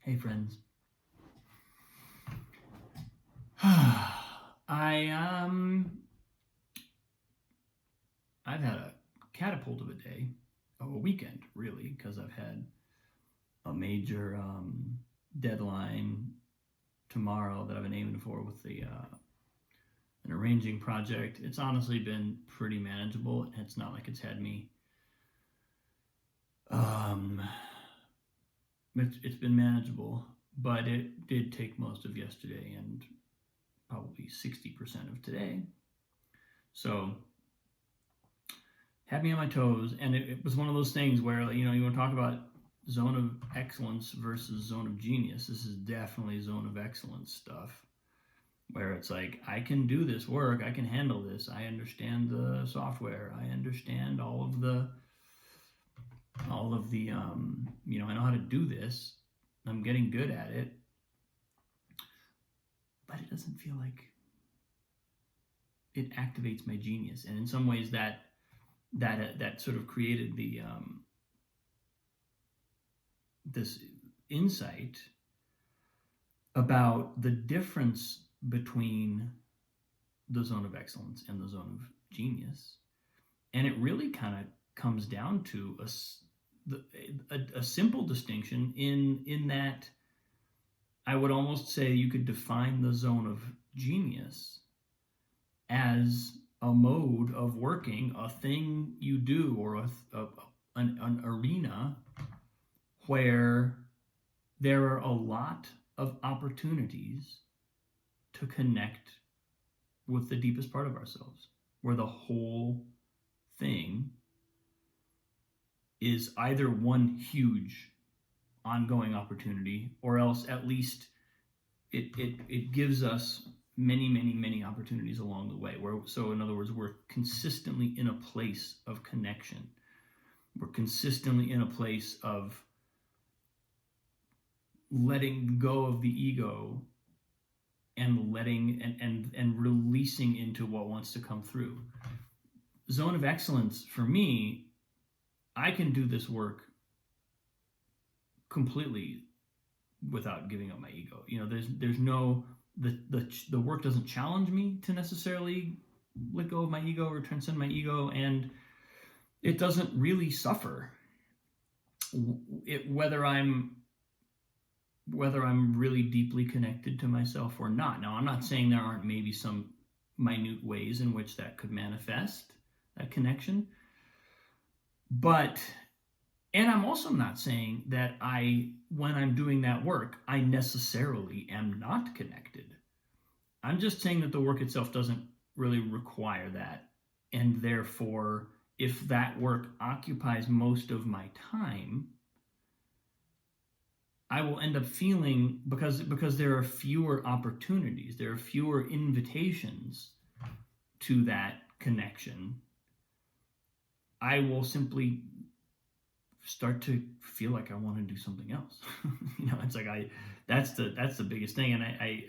Hey friends. I've had a catapult of a day, of a weekend really, because I've had a major deadline tomorrow that I've been aiming for with an arranging project. It's honestly been pretty manageable. It's not like it's had me it's been manageable, but it did take most of yesterday and probably 60% of today. So had me on my toes, and it was one of those things where, you want to talk about zone of excellence versus zone of genius. This is definitely zone of excellence stuff, where it's like, I can do this work, I can handle this, I understand the software, I understand all of the I know how to do this, I'm getting good at it, but it doesn't feel like it activates my genius. And in some ways that sort of created the this insight about the difference between the zone of excellence and the zone of genius. And it really kind of comes down to a simple distinction in that I would almost say you could define the zone of genius as a mode of working, a thing you do, or an arena where there are a lot of opportunities to connect with the deepest part of ourselves, where the whole thing is either one huge ongoing opportunity, or else at least it gives us many opportunities along the way. So in other words, we're consistently in a place of connection. We're consistently in a place of letting go of the ego and letting and releasing into what wants to come through. Zone of excellence for me, I can do this work completely without giving up my ego. There's no the work doesn't challenge me to necessarily let go of my ego or transcend my ego, and it doesn't really suffer whether I'm really deeply connected to myself or not. Now, I'm not saying there aren't maybe some minute ways in which that could manifest, that connection. And I'm also not saying that when I'm doing that work, I necessarily am not connected. I'm just saying that the work itself doesn't really require that. And therefore, if that work occupies most of my time, I will end up feeling, because there are fewer opportunities, there are fewer invitations to that connection, I will simply start to feel like I want to do something else. It's like that's the biggest thing. And I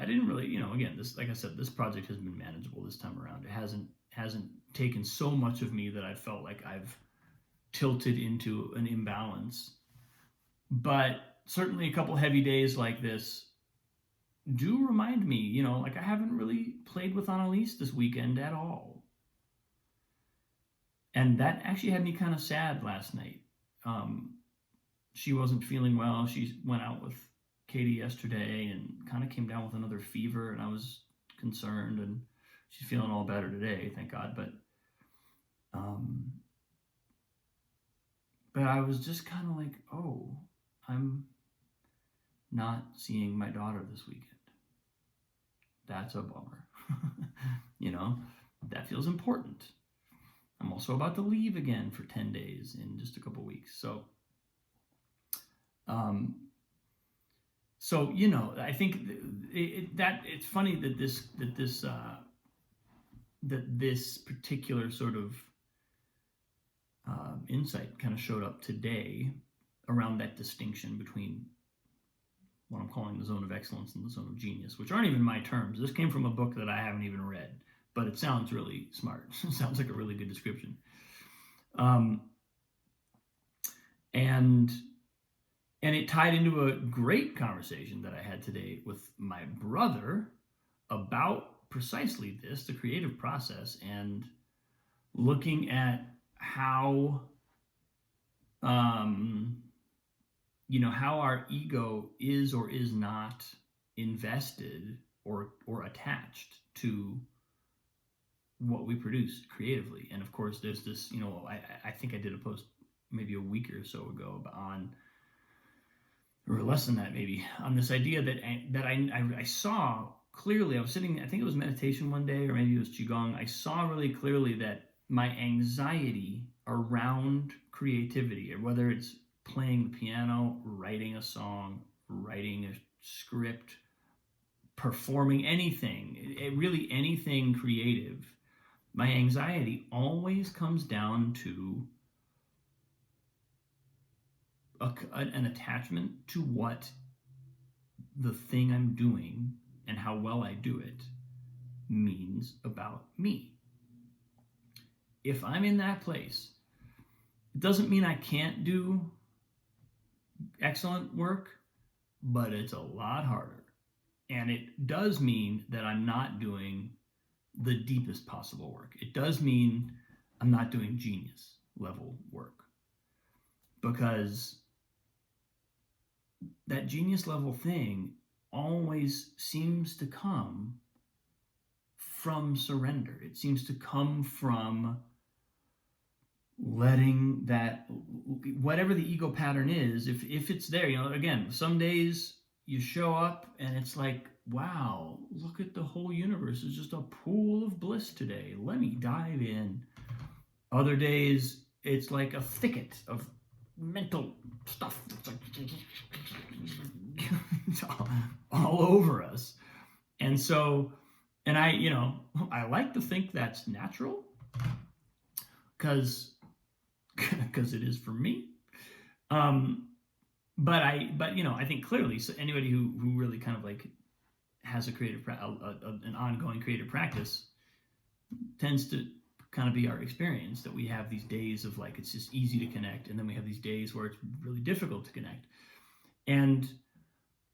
didn't really, again, this, like I said, this project has been manageable this time around. It hasn't taken so much of me that I felt like I've tilted into an imbalance. But certainly a couple heavy days like this do remind me, like I haven't really played with Annalise this weekend at all. And that actually had me kind of sad last night. She wasn't feeling well. She went out with Katie yesterday and kind of came down with another fever, and I was concerned, and she's feeling all better today, thank God. But I was just kind of like, oh, I'm not seeing my daughter this weekend. That's a bummer. That feels important. I'm also about to leave again for 10 days in just a couple weeks. So, I think it's funny that this particular sort of insight kind of showed up today around that distinction between what I'm calling the zone of excellence and the zone of genius, which aren't even my terms. This came from a book that I haven't even read, but it sounds really smart. It sounds like a really good description. And And it tied into a great conversation that I had today with my brother about precisely this, the creative process, and looking at how um, how our ego is or is not invested or attached to what we produce creatively. And of course, there's this, I think I did a post maybe a week or so ago on, or less than that maybe, on this idea that I saw clearly. I was sitting, I think it was meditation one day, or maybe it was qigong. I saw really clearly that my anxiety around creativity, or whether it's playing the piano, writing a song, writing a script, performing anything, really anything creative, my anxiety always comes down to an attachment to what the thing I'm doing and how well I do it means about me. If I'm in that place, it doesn't mean I can't do excellent work, but it's a lot harder. And it does mean that I'm not doing the deepest possible work. It does mean I'm not doing genius level work, because that genius level thing always seems to come from surrender. It seems to come from letting that, whatever the ego pattern is, if it's there, again, some days you show up and it's like, wow, look at the whole universe. It's just a pool of bliss today. Let me dive in. Other days, it's like a thicket of mental stuff that's like all over us. And so, and I like to think that's natural, because it is for me. But I think clearly, so anybody who really kind of like has a creative, an ongoing creative practice, tends to kind of be our experience, that we have these days of like, it's just easy to connect, and then we have these days where it's really difficult to connect. And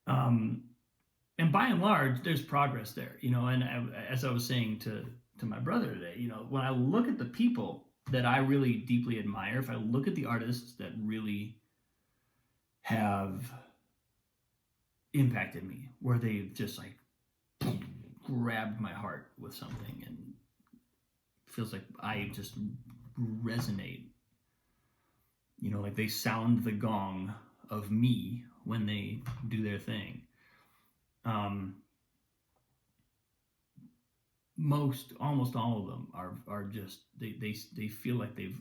by and large, there's progress there, and as I was saying to my brother today, when I look at the people that I really deeply admire, if I look at the artists that really have impacted me, where they've just like grabbed my heart with something, and feels like I just resonate, like they sound the gong of me when they do their thing. Almost all of them are just, they feel like they've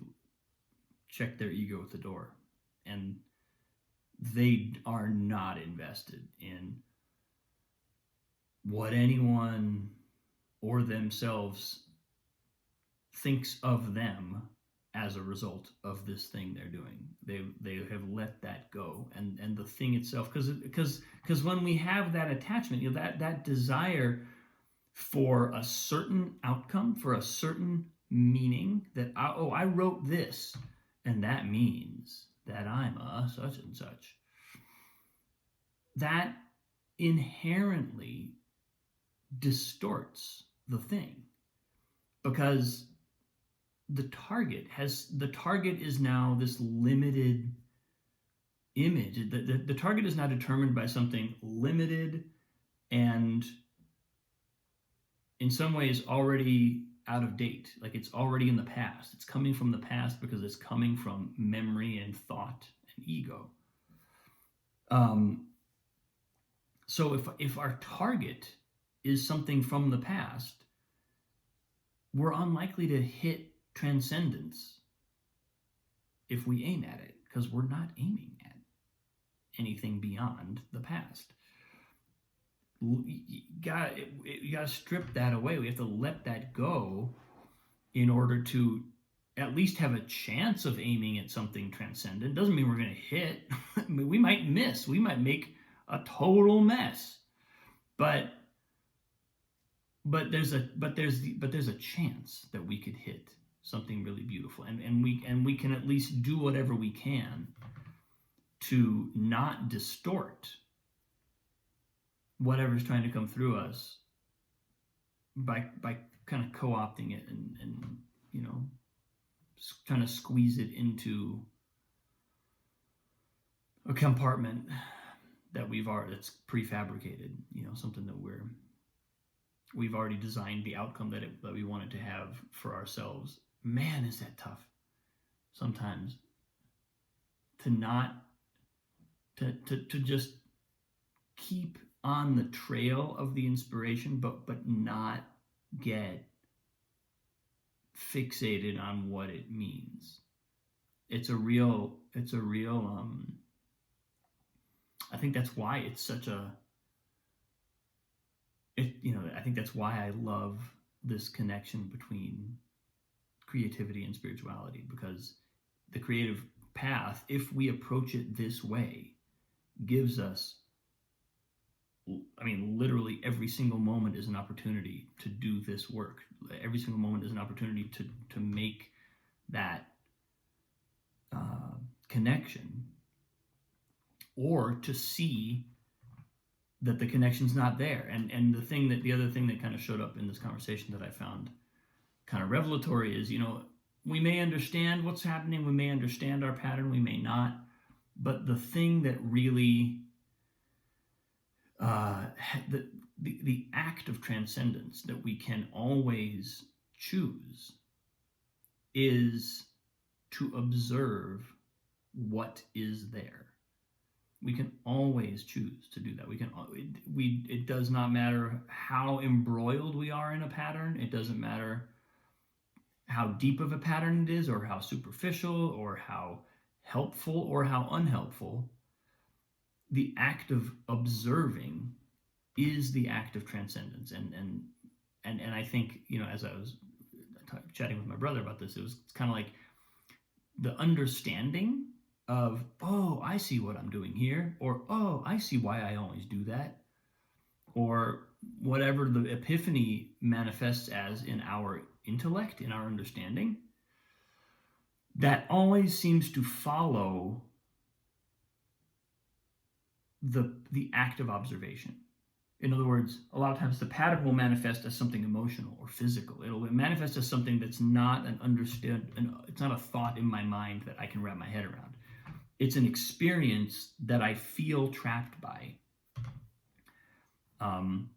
checked their ego at the door, and they are not invested in what anyone or themselves thinks of them as a result of this thing they're doing. They have let that go, and the thing itself, because when we have that attachment, that desire for a certain outcome, for a certain meaning, that I wrote this, and that means that I'm a such and such. That inherently distorts the thing, because the target is now this limited image. The target is now determined by something limited and in some ways already out of date. Like, it's already in the past. It's coming from the past because it's coming from memory and thought and ego. So if our target is something from the past, we're unlikely to hit transcendence if we aim at it, because we're not aiming at anything beyond the past. You gotta strip that away. We have to let that go in order to at least have a chance of aiming at something transcendent. Doesn't mean we're going to hit. I mean, we might miss. We might make a total mess. But there's a chance that we could hit something really beautiful, and we can at least do whatever we can to not distort whatever's trying to come through us by kind of co-opting it and trying to squeeze it into a compartment that that's prefabricated, something that we've already designed the outcome that we wanted to have for ourselves. Man, is that tough sometimes to just keep on the trail of the inspiration, but not get fixated on what it means. It's a real I think that's why it's such I think that's why I love this connection between creativity and spirituality, because the creative path, if we approach it this way, gives us, literally every single moment is an opportunity to do this work. Every single moment is an opportunity to make that connection, or to see that the connection's not there. And the other thing that kind of showed up in this conversation that I found kind of revelatory is, we may understand what's happening, we may understand our pattern, we may not, but the thing that really the act of transcendence that we can always choose is to observe what is there. We can always choose to do that. It does not matter how embroiled we are in a pattern. It doesn't matter how deep of a pattern it is, or how superficial, or how helpful, or how unhelpful. The act of observing is the act of transcendence. And I think, as I was chatting with my brother about this, it's kind of like the understanding of, oh, I see what I'm doing here, or, oh, I see why I always do that, or whatever the epiphany manifests as in our intellect, in our understanding, that always seems to follow the act of observation. In other words, a lot of times the pattern will manifest as something emotional or physical. It'll manifest as something that's not it's not a thought in my mind that I can wrap my head around. It's an experience that I feel trapped by. And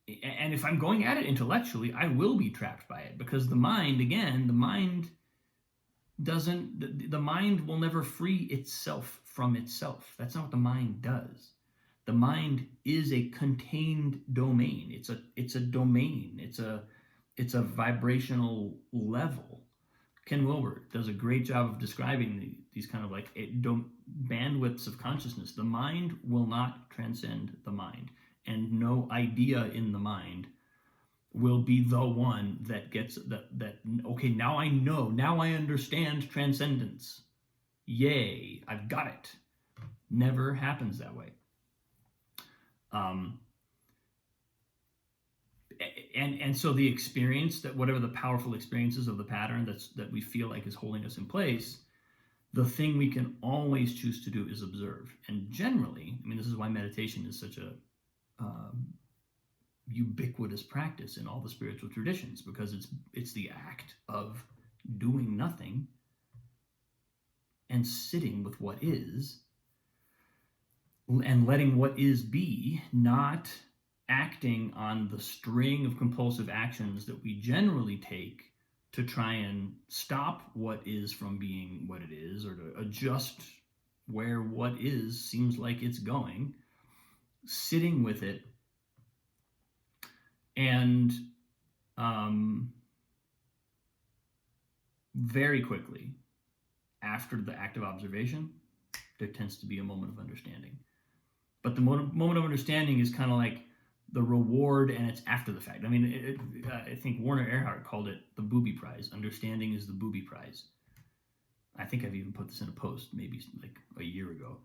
if I'm going at it intellectually, I will be trapped by it, because the mind will never free itself from itself. That's not what the mind does. The mind is a contained domain. It's a domain. It's a vibrational level. Ken Wilber does a great job of describing these kind of like bandwidths of consciousness. The mind will not transcend the mind, and no idea in the mind will be the one that gets that okay, now I know, now I understand transcendence. Yay, I've got it. Never happens that way. And so the experience, that whatever the powerful experiences of the pattern that we feel like is holding us in place, the thing we can always choose to do is observe. And generally, this is why meditation is such a ubiquitous practice in all the spiritual traditions, because it's the act of doing nothing and sitting with what is, and letting what is be, not acting on the string of compulsive actions that we generally take to try and stop what is from being what it is, or to adjust where what is seems like it's going. Sitting with it, and very quickly after the act of observation, there tends to be a moment of understanding. But the moment of understanding is kind of like the reward, and it's after the fact. I think Werner Erhard called it the booby prize. Understanding is the booby prize. I think I've even put this in a post maybe like a year ago.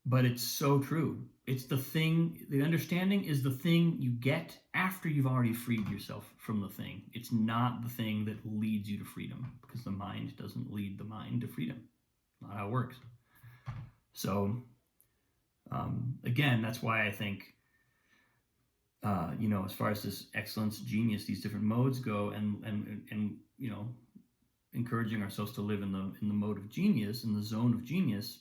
But it's so true. It's the thing, the understanding is the thing you get after you've already freed yourself from the thing. It's not the thing that leads you to freedom, because the mind doesn't lead the mind to freedom. Not how it works. So, again, that's why I think, as far as this excellence, genius, these different modes go, and encouraging ourselves to live in the mode of genius, in the zone of genius,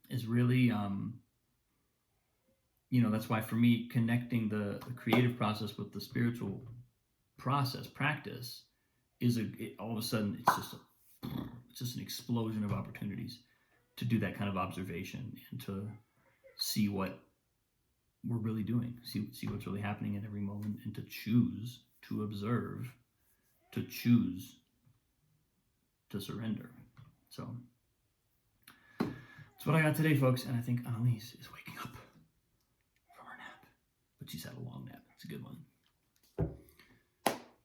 is really, that's why for me, connecting the creative process with the spiritual process, practice, all of a sudden it's just an explosion of opportunities to do that kind of observation and to see what we're really doing, see what's really happening in every moment, and to choose to observe, to choose to surrender. So that's what I got today, folks. And I think Annalise is waking up from her nap, but she's had a long nap. It's a good one.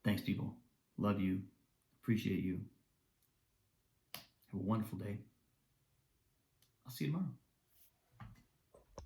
Thanks, people. Love you. Appreciate you. Have a wonderful day. I'll see you tomorrow.